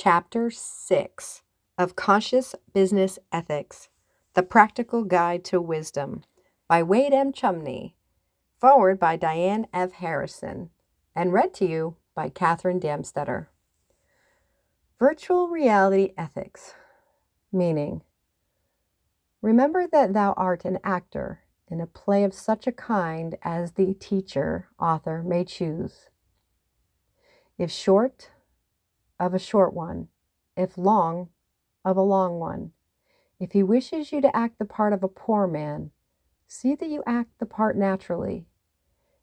Chapter 6 of Conscious Business Ethics, The Practical Guide to Wisdom by Wade M. Chumney, forward by Diane F. Harrison, and read to you by Katherine Damstetter. Virtual Reality Ethics, meaning, remember that thou art an actor in a play of such a kind as the teacher, author may choose. If short, of a short one, if long, of a long one. If he wishes you to act the part of a poor man, see that you act the part naturally.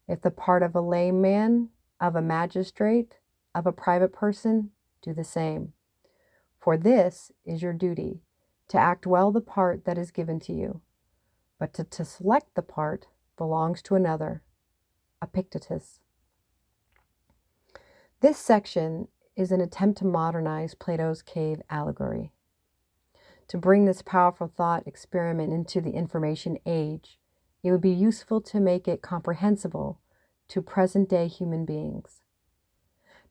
If the part of a lame man, of a magistrate, of a private person, do the same. For this is your duty, to act well the part that is given to you. But to select the part belongs to another, Epictetus. This section is an attempt to modernize Plato's cave allegory. To bring this powerful thought experiment into the information age, it would be useful to make it comprehensible to present-day human beings.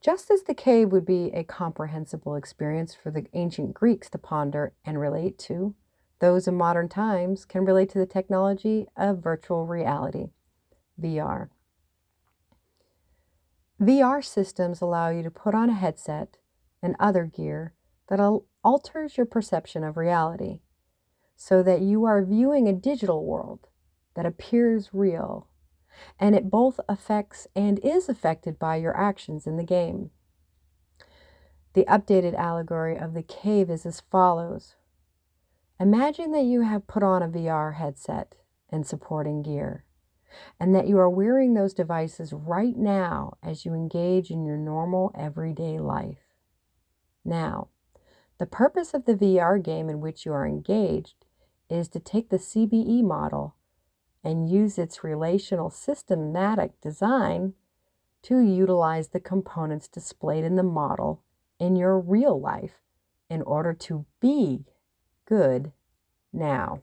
Just as the cave would be a comprehensible experience for the ancient Greeks to ponder and relate to, those in modern times can relate to the technology of virtual reality, VR. VR systems allow you to put on a headset and other gear that alters your perception of reality, so that you are viewing a digital world that appears real, and it both affects and is affected by your actions in the game. The updated allegory of the cave is as follows. Imagine that you have put on a VR headset and supporting gear, and that you are wearing those devices right now as you engage in your normal everyday life. Now, the purpose of the VR game in which you are engaged is to take the CBE model and use its relational systematic design to utilize the components displayed in the model in your real life in order to be good now.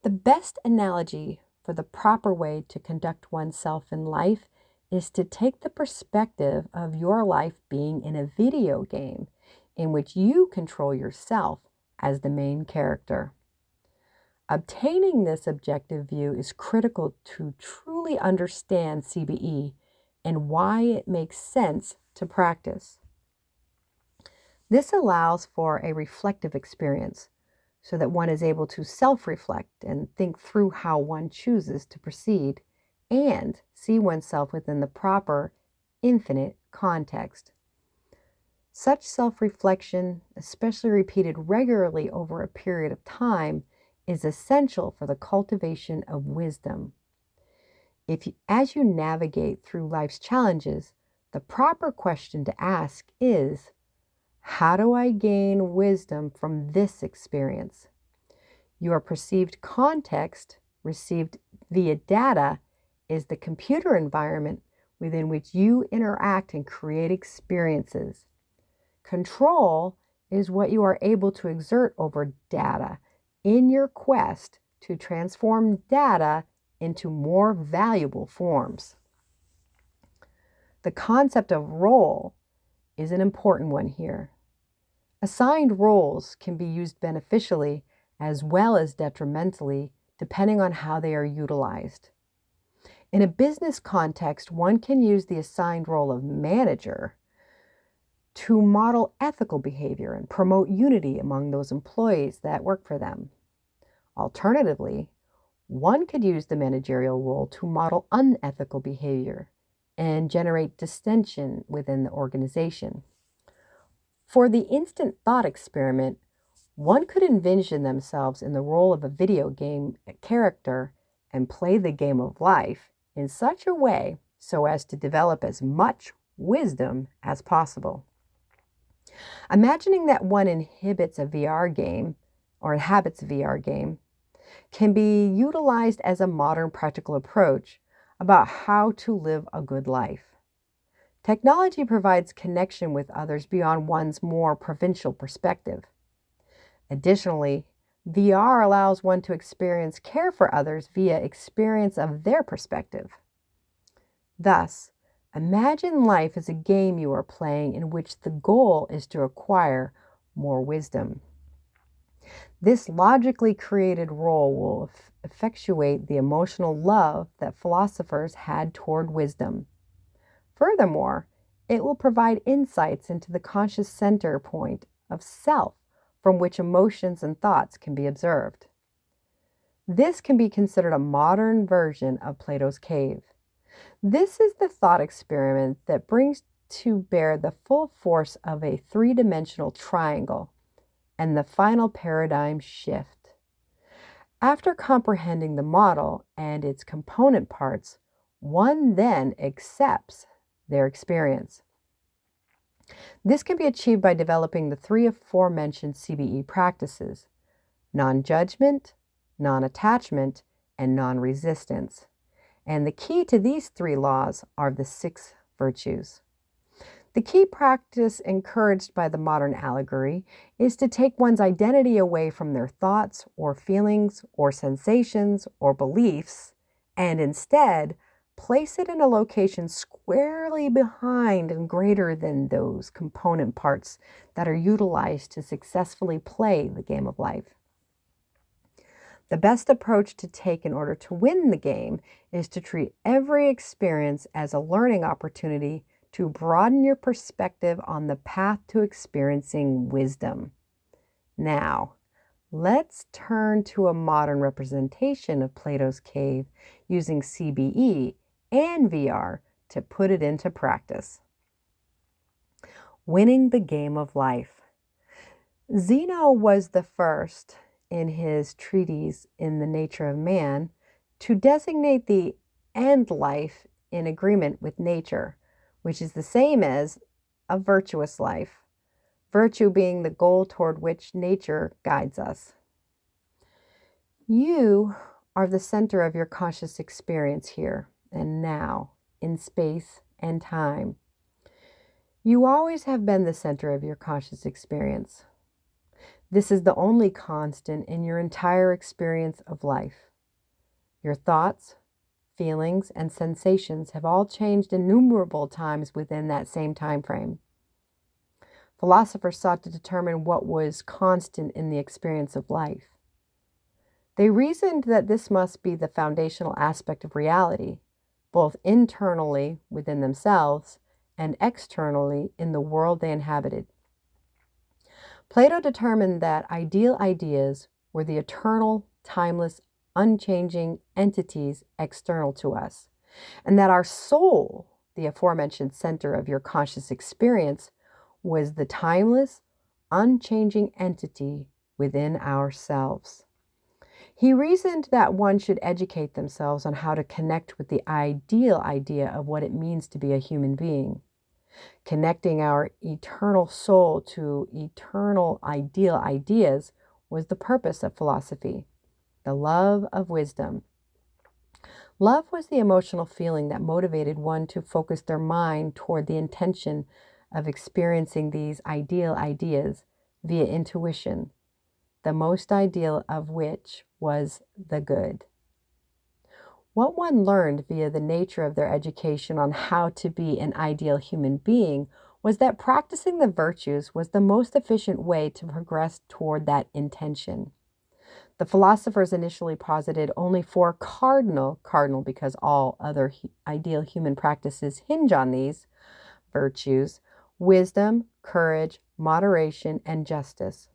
The best analogy for the proper way to conduct oneself in life is to take the perspective of your life being in a video game in which you control yourself as the main character. Obtaining this objective view is critical to truly understand CBE and why it makes sense to practice. This allows for a reflective experience, so that one is able to self-reflect and think through how one chooses to proceed and see oneself within the proper, infinite context. Such self-reflection, especially repeated regularly over a period of time, is essential for the cultivation of wisdom. As you navigate through life's challenges, the proper question to ask is, how do I gain wisdom from this experience? Your perceived context, received via data, is the computer environment within which you interact and create experiences. Control is what you are able to exert over data in your quest to transform data into more valuable forms. The concept of role is an important one here. Assigned roles can be used beneficially as well as detrimentally, depending on how they are utilized. In a business context, one can use the assigned role of manager to model ethical behavior and promote unity among those employees that work for them. Alternatively, one could use the managerial role to model unethical behavior and generate dissension within the organization. For the instant thought experiment, one could envision themselves in the role of a video game character and play the game of life in such a way so as to develop as much wisdom as possible. Imagining that one inhabits a VR game can be utilized as a modern practical approach about how to live a good life. Technology provides connection with others beyond one's more provincial perspective. Additionally, VR allows one to experience care for others via experience of their perspective. Thus, Imagine life as a game you are playing in which the goal is to acquire more wisdom. This logically created role will effectuate the emotional love that philosophers had toward wisdom. Furthermore, it will provide insights into the conscious center point of self from which emotions and thoughts can be observed. This can be considered a modern version of Plato's cave. This is the thought experiment that brings to bear the full force of a three-dimensional triangle and the final paradigm shift. After comprehending the model and its component parts, one then accepts their experience. This can be achieved by developing the three aforementioned CBE practices: non-judgment, non-attachment, and non-resistance. And the key to these three laws are the 6 virtues. The key practice encouraged by the modern allegory is to take one's identity away from their thoughts or feelings or sensations or beliefs and instead place it in a location squarely behind and greater than those component parts that are utilized to successfully play the game of life. The best approach to take in order to win the game is to treat every experience as a learning opportunity to broaden your perspective on the path to experiencing wisdom. Now, let's turn to a modern representation of Plato's cave using CBE and VR to put it into practice. Winning the game of life. Zeno was the first, in his treatise In the Nature of Man, to designate the end life in agreement with nature, which is the same as a virtuous life, virtue being the goal toward which nature guides us. You are the center of your conscious experience here and now, in space and time. You always have been the center of your conscious experience. This is the only constant in your entire experience of life. Your thoughts, feelings, and sensations have all changed innumerable times within that same time frame. Philosophers sought to determine what was constant in the experience of life. They reasoned that this must be the foundational aspect of reality, both internally within themselves and externally in the world they inhabited. Plato determined that ideal ideas were the eternal, timeless, unchanging entities external to us, and that our soul, the aforementioned center of your conscious experience, was the timeless, unchanging entity within ourselves. He reasoned that one should educate themselves on how to connect with the ideal idea of what it means to be a human being. Connecting our eternal soul to eternal ideal ideas was the purpose of philosophy, the love of wisdom. Love was the emotional feeling that motivated one to focus their mind toward the intention of experiencing these ideal ideas via intuition, the most ideal of which was the good. What one learned via the nature of their education on how to be an ideal human being was that practicing the virtues was the most efficient way to progress toward that intention. The philosophers initially posited only 4 cardinal because all other ideal human practices hinge on these virtues: wisdom, courage, moderation, and justice.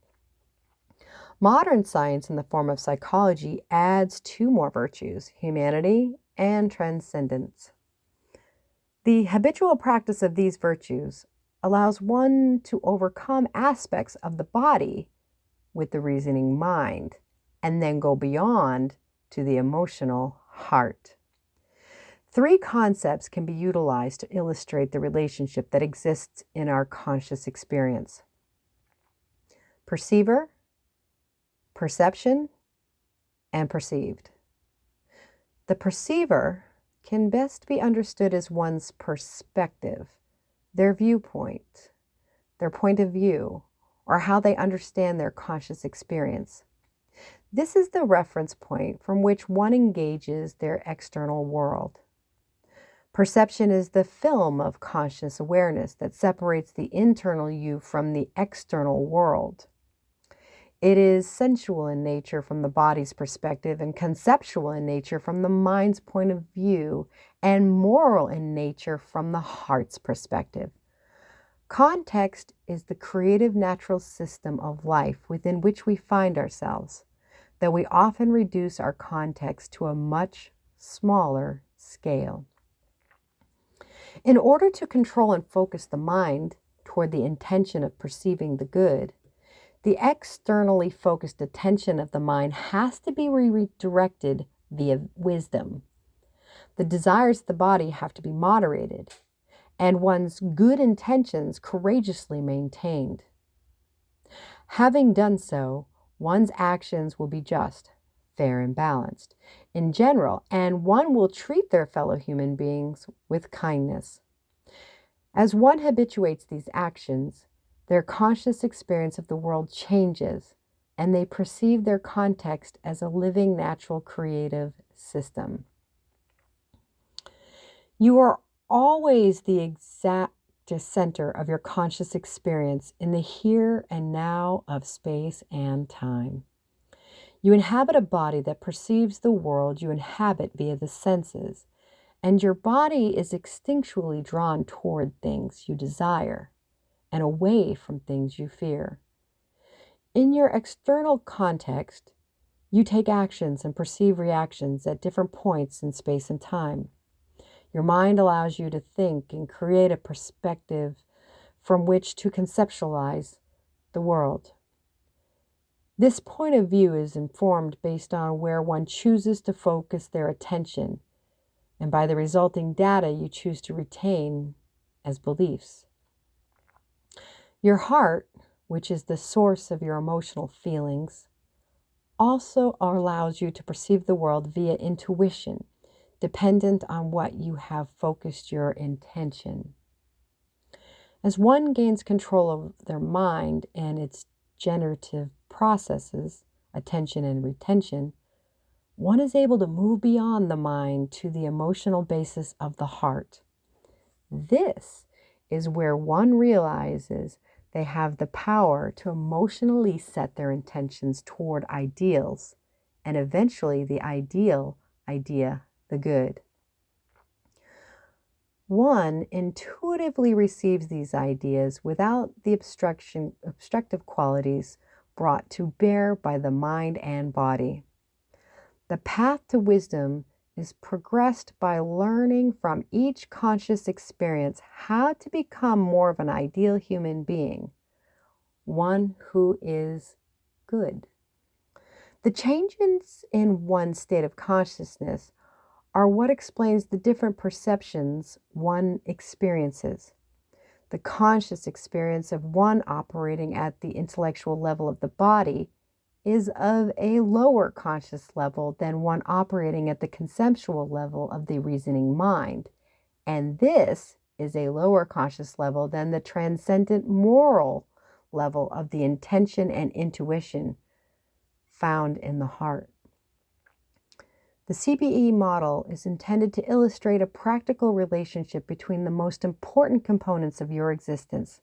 Modern science in the form of psychology adds 2 more virtues: humanity and transcendence. The habitual practice of these virtues allows one to overcome aspects of the body with the reasoning mind and then go beyond to the emotional heart. 3 concepts can be utilized to illustrate the relationship that exists in our conscious experience: perceiver, perception, and perceived. The perceiver can best be understood as one's perspective, their viewpoint, their point of view, or how they understand their conscious experience. This is the reference point from which one engages their external world. Perception is the film of conscious awareness that separates the internal you from the external world. It is sensual in nature from the body's perspective, and conceptual in nature from the mind's point of view, and moral in nature from the heart's perspective. Context is the creative natural system of life within which we find ourselves, though we often reduce our context to a much smaller scale. In order to control and focus the mind toward the intention of perceiving the good, the externally focused attention of the mind has to be redirected via wisdom. The desires of the body have to be moderated, and one's good intentions courageously maintained. Having done so, one's actions will be just, fair, and balanced in general, and one will treat their fellow human beings with kindness. As one habituates these actions, their conscious experience of the world changes, and they perceive their context as a living, natural, creative system. You are always the exact center of your conscious experience in the here and now of space and time. You inhabit a body that perceives the world you inhabit via the senses, and your body is instinctually drawn toward things you desire and away from things you fear. In your external context, you take actions and perceive reactions at different points in space and time. Your mind allows you to think and create a perspective from which to conceptualize the world. This point of view is informed based on where one chooses to focus their attention, and by the resulting data you choose to retain as beliefs. Your heart, which is the source of your emotional feelings, also allows you to perceive the world via intuition, dependent on what you have focused your intention. As one gains control of their mind and its generative processes, attention and retention, one is able to move beyond the mind to the emotional basis of the heart. This is where one realizes they have the power to emotionally set their intentions toward ideals, and eventually the ideal idea, the good. One intuitively receives these ideas without the obstructive qualities brought to bear by the mind and body. The path to wisdom is progressed by learning from each conscious experience how to become more of an ideal human being, one who is good. The changes in one's state of consciousness are what explains the different perceptions one experiences. The conscious experience of one operating at the intellectual level of the body is of a lower conscious level than one operating at the conceptual level of the reasoning mind. And this is a lower conscious level than the transcendent moral level of the intention and intuition found in the heart. The CBE model is intended to illustrate a practical relationship between the most important components of your existence,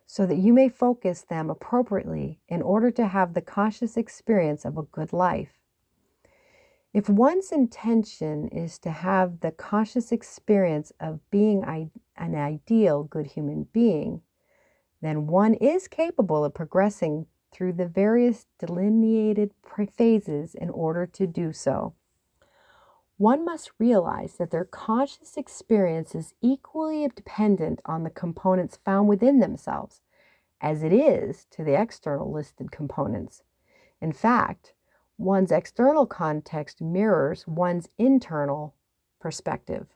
so that you may focus them appropriately in order to have the conscious experience of a good life. If one's intention is to have the conscious experience of being an ideal good human being, then one is capable of progressing through the various delineated phases in order to do so. One must realize that their conscious experience is equally dependent on the components found within themselves, as it is to the external listed components. In fact, one's external context mirrors one's internal perspective.